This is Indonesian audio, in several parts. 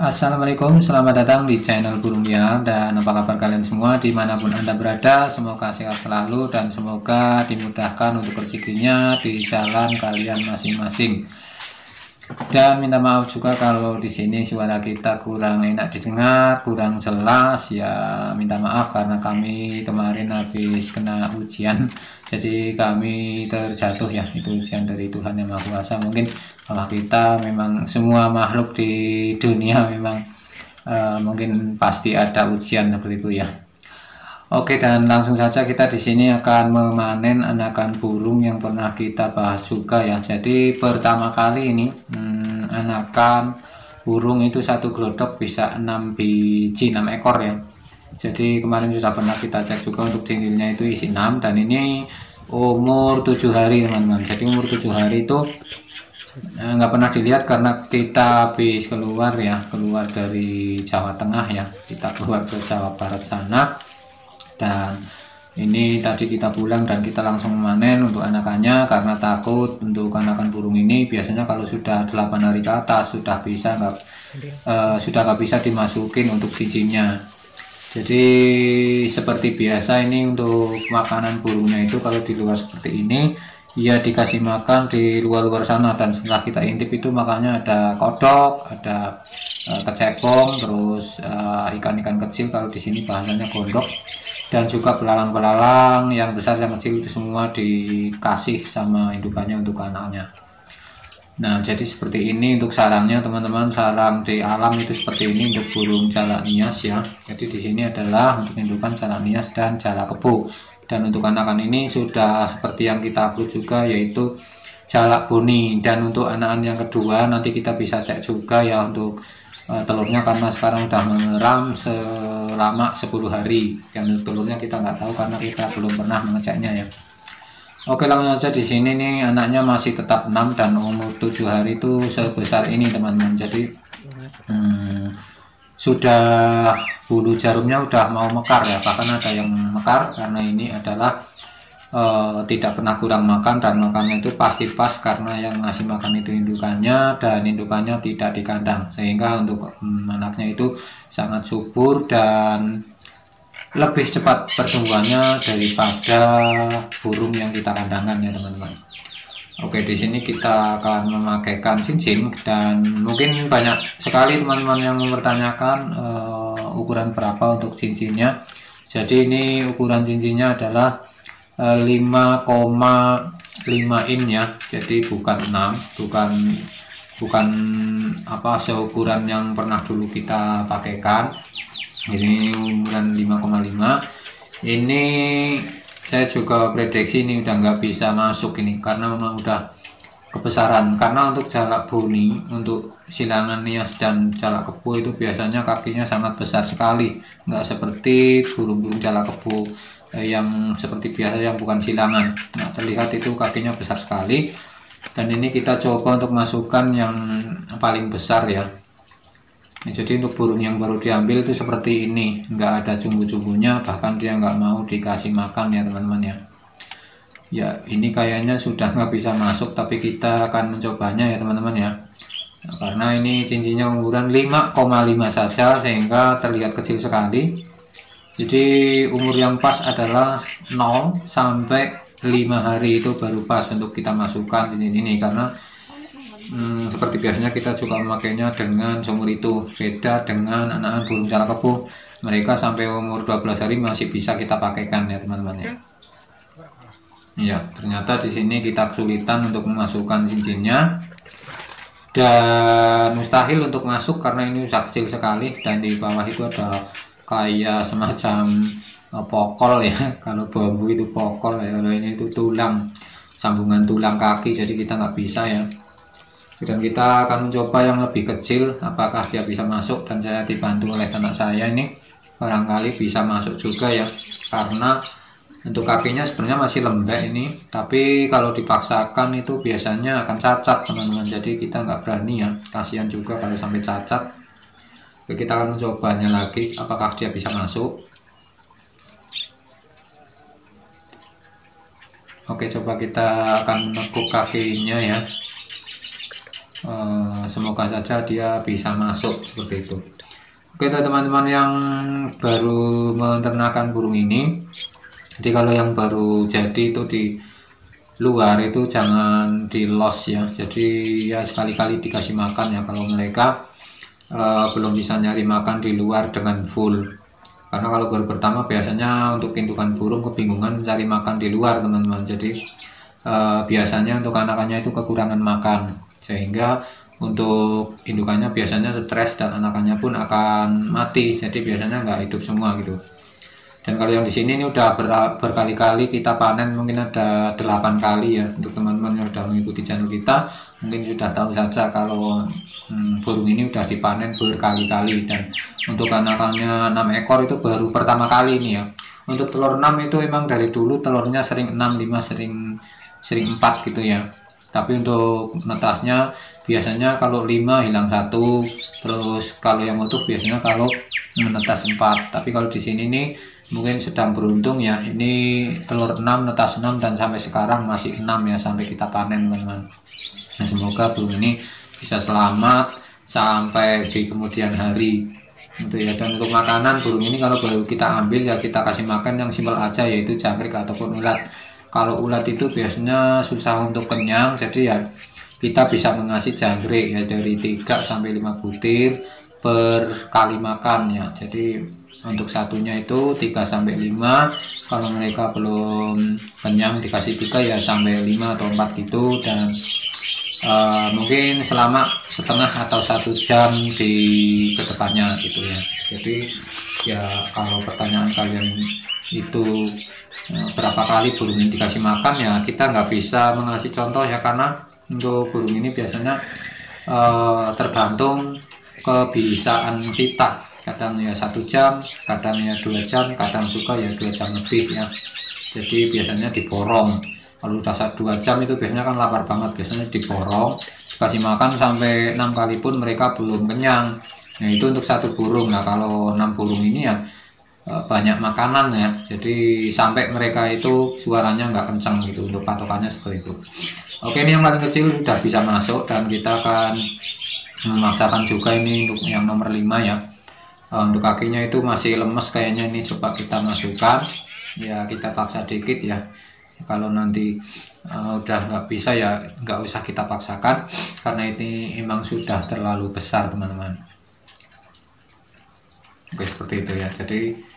Assalamualaikum, selamat datang di channel Burung Liar. Dan apa kabar kalian semua dimanapun Anda berada? Semoga sehat selalu dan semoga dimudahkan untuk rezekinya di jalan kalian masing-masing. Dan minta maaf juga kalau di sini suara kita kurang enak didengar, kurang jelas ya. Minta maaf karena kami kemarin habis kena ujian, jadi kami terjatuh ya. Itu ujian dari Tuhan Yang Maha Kuasa. Mungkin kalau kita memang semua makhluk di dunia memang mungkin pasti ada ujian seperti itu ya. Oke, dan langsung saja kita di sini akan memanen anakan burung yang pernah kita bahas juga ya. Jadi pertama kali ini anakan burung itu satu glodok bisa 6 biji, 6 ekor ya. Jadi kemarin sudah pernah kita cek juga untuk cincinnya itu isi 6, dan ini umur 7 hari teman-teman. Jadi umur 7 hari itu nggak pernah dilihat karena kita habis keluar ya, keluar dari Jawa Tengah ya, kita keluar ke Jawa Barat sana. Dan ini tadi kita pulang dan kita langsung memanen untuk anakannya karena takut untuk anakan burung ini biasanya kalau sudah 8 hari ke atas sudah nggak bisa dimasukin untuk cincinnya. Jadi seperti biasa ini untuk makanan burungnya itu kalau di luar seperti ini ya dikasih makan di luar-luar sana, dan setelah kita intip itu makannya ada kodok, ada kecepong, terus ikan-ikan kecil, kalau di sini bahasanya gondok, dan juga belalang-belalang yang besar yang kecil itu semua dikasih sama indukannya untuk anaknya. Nah, jadi seperti ini untuk sarangnya teman-teman. Sarang di alam itu seperti ini untuk burung jalak nias ya. Jadi di sini adalah untuk indukan jalak nias dan jalak kebo. Dan untuk anakan ini sudah seperti yang kita upload juga, yaitu jalak boni. Dan untuk anakan yang kedua nanti kita bisa cek juga ya untuk telurnya, karena sekarang udah mengeram selama 10 hari. Dan telurnya kita nggak tahu karena kita belum pernah mengeceknya ya. Oke, langsung saja. Di sini nih anaknya masih tetap 6 dan umur 7 hari itu sebesar ini teman-teman. Jadi sudah bulu jarumnya udah mau mekar ya, bahkan ada yang mekar karena ini adalah tidak pernah kurang makan, dan makannya itu pasti pas karena yang ngasih makan itu indukannya, dan indukannya tidak di kandang, sehingga untuk anaknya itu sangat subur dan lebih cepat pertumbuhannya daripada burung yang kita kandangkan ya teman-teman. Oke, di sini kita akan memakaikan cincin, dan mungkin banyak sekali teman-teman yang mempertanyakan ukuran berapa untuk cincinnya. Jadi ini ukuran cincinnya adalah 5,5 in ya. Jadi bukan 6, bukan apa seukuran yang pernah dulu kita pakaikan. Ini ukuran 5,5. Ini saya juga prediksi ini udah nggak bisa masuk ini karena memang udah kebesaran. Karena untuk jalak boni, untuk silangan nias dan jalak kebo itu biasanya kakinya sangat besar sekali, nggak seperti burung-burung jalak kebo yang seperti biasa yang bukan silangan. Nah, terlihat itu kakinya besar sekali. Dan ini kita coba untuk masukkan yang paling besar ya. Nah, jadi untuk burung yang baru diambil itu seperti ini, nggak ada cumbu-cumbunya, bahkan dia nggak mau dikasih makan ya teman-teman ya. Ya, ini kayaknya sudah nggak bisa masuk, tapi kita akan mencobanya ya teman-teman ya. Nah, karena ini cincinnya ukuran 5,5 saja sehingga terlihat kecil sekali. Jadi umur yang pas adalah 0 sampai 5 hari itu baru pas untuk kita masukkan cincin ini, karena seperti biasanya kita juga memakainya dengan seumur itu. Beda dengan anakan burung jalak kebo, mereka sampai umur 12 hari masih bisa kita pakaikan ya teman-teman ya. Ya, ternyata di sini kita kesulitan untuk memasukkan cincinnya, dan mustahil untuk masuk karena ini sudah kecil sekali, dan di bawah itu ada kayak semacam pokol ya. Kalau bambu itu pokol ya, kalau ini itu tulang, sambungan tulang kaki, jadi kita nggak bisa ya. Dan kita akan mencoba yang lebih kecil, apakah dia bisa masuk, dan saya dibantu oleh anak saya ini, barangkali bisa masuk juga ya, karena untuk kakinya sebenarnya masih lembek ini, tapi kalau dipaksakan itu biasanya akan cacat teman-teman. Jadi kita nggak berani ya, kasihan juga kalau sampai cacat. Oke, kita akan mencobanya lagi, apakah dia bisa masuk. Oke, coba kita akan menekuk kakinya ya. semoga saja dia bisa masuk seperti itu. Oke teman-teman yang baru menternakan burung ini, jadi kalau yang baru jadi itu di luar itu jangan di los ya, jadi ya sekali-kali dikasih makan ya kalau mereka belum bisa nyari makan di luar dengan full. Karena kalau baru pertama biasanya untuk indukan burung kebingungan cari makan di luar teman-teman, jadi biasanya untuk anakannya itu kekurangan makan, sehingga untuk indukannya biasanya stres dan anakannya pun akan mati, jadi biasanya nggak hidup semua gitu. Dan kalau yang di sini ini udah berkali-kali kita panen, mungkin ada 8 kali ya. Untuk teman-teman yang sudah mengikuti channel kita mungkin sudah tahu saja kalau burung ini udah dipanen berkali-kali. Dan untuk anakannya 6 ekor itu baru pertama kali ini ya. Untuk telur 6 itu emang dari dulu telurnya sering 6, 5, sering 4 gitu ya. Tapi untuk netasnya biasanya kalau 5 hilang 1, terus kalau yang utuh biasanya kalau menetas 4. Tapi kalau di sini nih mungkin sedang beruntung ya, ini telur 6 netas 6 dan sampai sekarang masih 6 ya sampai kita panen teman-teman. Nah, semoga burung ini bisa selamat sampai di kemudian hari gitu ya. Dan untuk makanan burung ini kalau baru kita ambil ya kita kasih makan yang simpel aja, yaitu jangkrik ataupun ulat. Kalau ulat itu biasanya susah untuk kenyang, jadi ya kita bisa mengasih jangkrik ya dari 3 sampai 5 butir per kali makan ya. Jadi untuk satunya itu 3 sampai 5, kalau mereka belum kenyang dikasih 3 ya sampai 5 atau 4 gitu. Dan mungkin selama setengah atau 1 jam di kedepannya gitu ya. Jadi ya kalau pertanyaan kalian itu berapa kali burung ini dikasih makan, ya kita nggak bisa mengasih contoh ya, karena untuk burung ini biasanya tergantung kebiasaan kita. Kadang ya 1 jam, kadang ya 2 jam, kadang juga ya 2 jam lebih ya. Jadi biasanya diborong. Kalau udah 2 jam itu biasanya kan lapar banget, biasanya diborong, kasih makan sampai 6 kali pun mereka belum kenyang. Nah itu untuk 1 burung. Nah kalau 6 burung ini ya banyak makanan ya, jadi sampai mereka itu suaranya nggak kencang gitu. Untuk patokannya seperti itu. Oke, ini yang paling kecil sudah bisa masuk dan kita akan memaksakan juga ini untuk yang nomor 5 ya. Untuk kakinya itu masih lemes kayaknya, ini coba kita masukkan ya, kita paksa dikit ya. Kalau nanti udah nggak bisa ya nggak usah kita paksakan, karena ini emang sudah terlalu besar teman-teman. Oke seperti itu ya. Jadi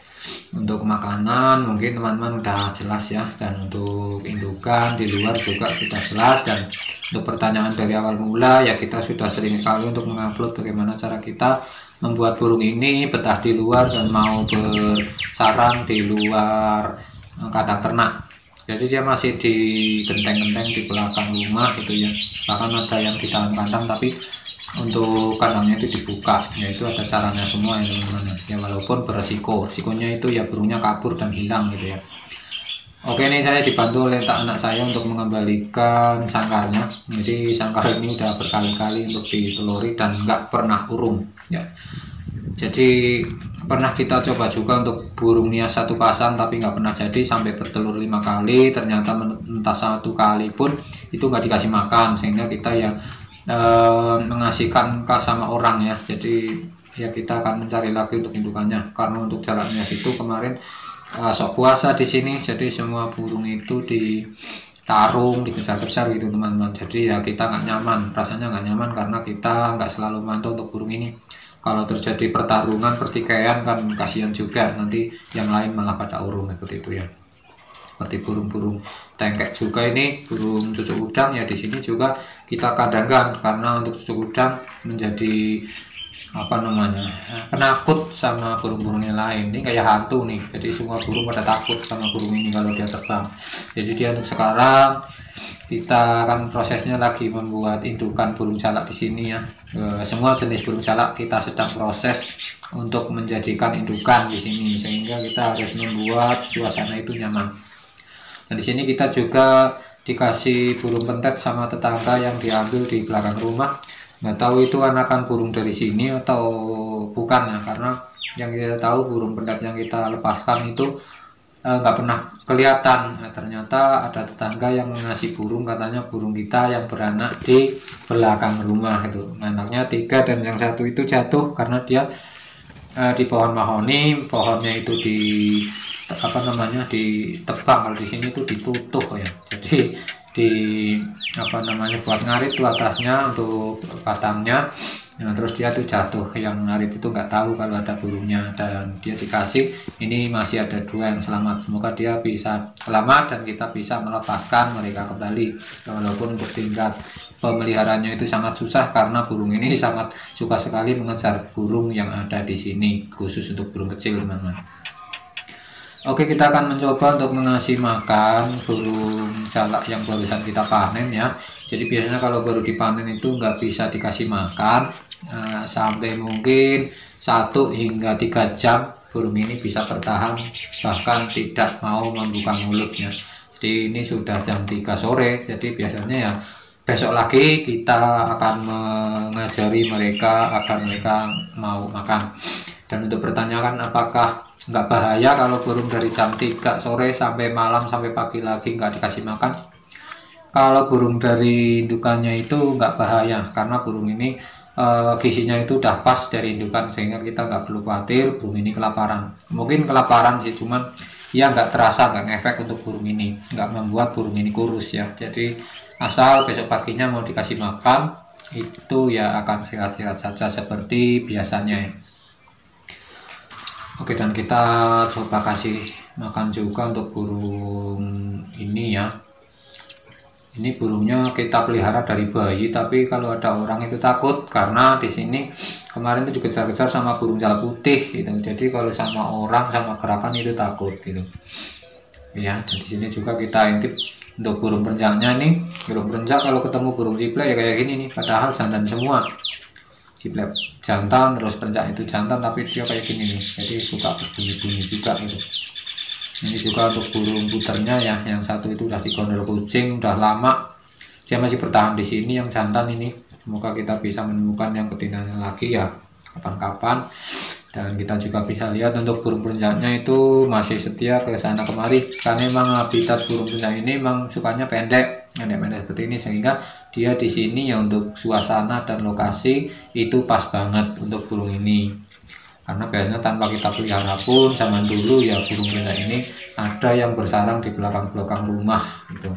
untuk makanan mungkin teman-teman udah jelas ya, dan untuk indukan di luar juga sudah jelas. Dan untuk pertanyaan dari awal mula ya, kita sudah sering sekali untuk mengupload bagaimana cara kita membuat burung ini betah di luar dan mau bersarang di luar kandang ternak. Jadi dia masih di genteng-genteng di belakang rumah gitu ya, bahkan ada yang di dalam kandang tapi untuk kandangnya itu dibuka, yaitu ada caranya semua ya teman-teman ya, walaupun beresiko, risikonya itu ya burungnya kabur dan hilang gitu ya. Oke, ini saya dibantu oleh anak saya untuk mengembalikan sangkarnya. Jadi sangkar ini udah berkali-kali untuk diteluri dan nggak pernah urung ya. Jadi pernah kita coba juga untuk burung nias 1 pasang tapi nggak pernah jadi, sampai bertelur 5 kali, ternyata menetas 1 kali pun itu nggak dikasih makan, sehingga kita ya mengasihkan ke sama orang ya. Jadi ya kita akan mencari lagi untuk indukannya, karena untuk jalannya itu kemarin sok puasa di sini, jadi semua burung itu ditarung, dikejar-kejar gitu teman-teman. Jadi ya kita nggak nyaman, rasanya nggak nyaman, karena kita nggak selalu mantau untuk burung ini. Kalau terjadi pertarungan pertikaian kan kasihan juga, nanti yang lain malah pada urung seperti itu ya. Seperti burung-burung tengkek juga, ini burung cucuk udang ya, di sini juga kita kandangkan, karena untuk cucuk udang menjadi penakut sama burung-burung yang lain. Ini kayak hantu nih, jadi semua burung pada takut sama burung ini kalau dia terbang. Jadi dia untuk sekarang kita akan prosesnya lagi membuat indukan burung jalak di sini ya. Semua jenis burung jalak kita sedang proses untuk menjadikan indukan di sini, sehingga kita harus membuat suasana itu nyaman. Dan di sini kita juga dikasih burung pentet sama tetangga yang diambil di belakang rumah. Nggak tahu itu anakan burung dari sini atau bukan ya, karena yang kita tahu burung pendet yang kita lepaskan itu nggak pernah kelihatan. Nah, ternyata ada tetangga yang ngasih burung, katanya burung kita yang beranak di belakang rumah itu anaknya 3 dan yang satu itu jatuh karena dia di pohon mahoni, pohonnya itu di apa namanya ditebang, kalau di sini itu ditutuh ya, jadi di apa namanya buat ngarit tuh atasnya untuk batangnya. Nah, terus dia tuh jatuh, yang ngarit itu nggak tahu kalau ada burungnya dan dia dikasih. Ini masih ada 2 yang selamat, semoga dia bisa selamat dan kita bisa melepaskan mereka kembali, walaupun untuk tingkat pemeliharaannya itu sangat susah karena burung ini sangat suka sekali mengejar burung yang ada di sini, khusus untuk burung kecil teman-teman. Oke, kita akan mencoba untuk mengasih makan burung jalak yang barusan kita panen ya. Jadi biasanya kalau baru dipanen itu nggak bisa dikasih makan sampai mungkin 1 hingga 3 jam burung ini bisa bertahan, bahkan tidak mau membuka mulutnya. Jadi ini sudah jam 3 sore, jadi biasanya ya besok lagi kita akan mengajari mereka agar mereka mau makan. Dan untuk pertanyaan apakah nggak bahaya kalau burung dari jam 3 sore sampai malam sampai pagi lagi nggak dikasih makan? Kalau burung dari indukannya itu nggak bahaya karena burung ini gizinya itu udah pas dari indukan, sehingga kita nggak perlu khawatir burung ini kelaparan. Mungkin kelaparan sih, cuman ya nggak terasa, nggak ngefek untuk burung ini, nggak membuat burung ini kurus ya. Jadi asal besok paginya mau dikasih makan itu ya akan sehat-sehat saja seperti biasanya ya. Oke, dan kita coba kasih makan juga untuk burung ini ya. Ini burungnya kita pelihara dari bayi, tapi kalau ada orang itu takut karena di sini kemarin itu juga kejar-kejar sama burung jalak putih gitu. Jadi kalau sama orang sama gerakan itu takut gitu. Ya, dan di sini juga kita intip untuk burung perencaknya nih. Burung perencak kalau ketemu burung ciblek ya kayak gini nih, padahal jantan semua. Ciblek jantan, terus perencak itu jantan, tapi dia kayak gini nih. Jadi suka berbunyi-bunyi juga gitu. Ini juga untuk burung puternya ya, yang satu itu udah digondol kucing, udah lama dia masih bertahan di sini yang jantan ini. Semoga kita bisa menemukan yang betinanya lagi ya kapan-kapan. Dan kita juga bisa lihat untuk burung perencaknya itu masih setia ke sana kemari, karena memang habitat burung perencak ini memang sukanya pendek seperti ini, sehingga dia di sini ya untuk suasana dan lokasi itu pas banget untuk burung ini. Karena biasanya tanpa kita pelihara pun zaman dulu ya burung perencak ini ada yang bersarang di belakang-belakang rumah gitu.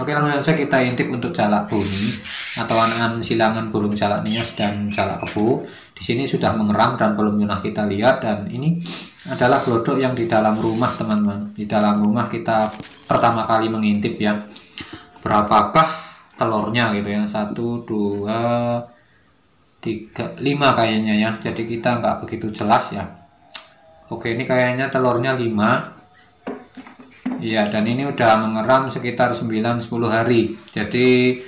Oke, langsung saja kita intip untuk jalak bumi atau anakan silangan burung jalak nias dan jalak kebo. Di sini sudah mengeram dan belum pernah kita lihat, dan ini adalah glodok yang di dalam rumah teman-teman. Di dalam rumah kita pertama kali mengintip ya. Berapakah telurnya gitu ya? 1, 2, 3, 5 kayaknya ya. Jadi kita nggak begitu jelas ya. Oke, ini kayaknya telurnya 5. Iya, dan ini udah mengeram sekitar 9-10 hari. Jadi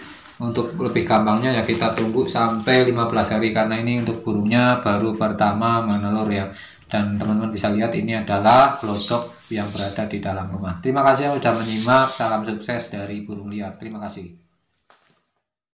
untuk lebih gampangnya ya kita tunggu sampai 15 hari, karena ini untuk burungnya baru pertama menelur ya. Dan teman-teman bisa lihat ini adalah glodok yang berada di dalam rumah. Terima kasih yang sudah menyimak. Salam sukses dari burung liar. Terima kasih.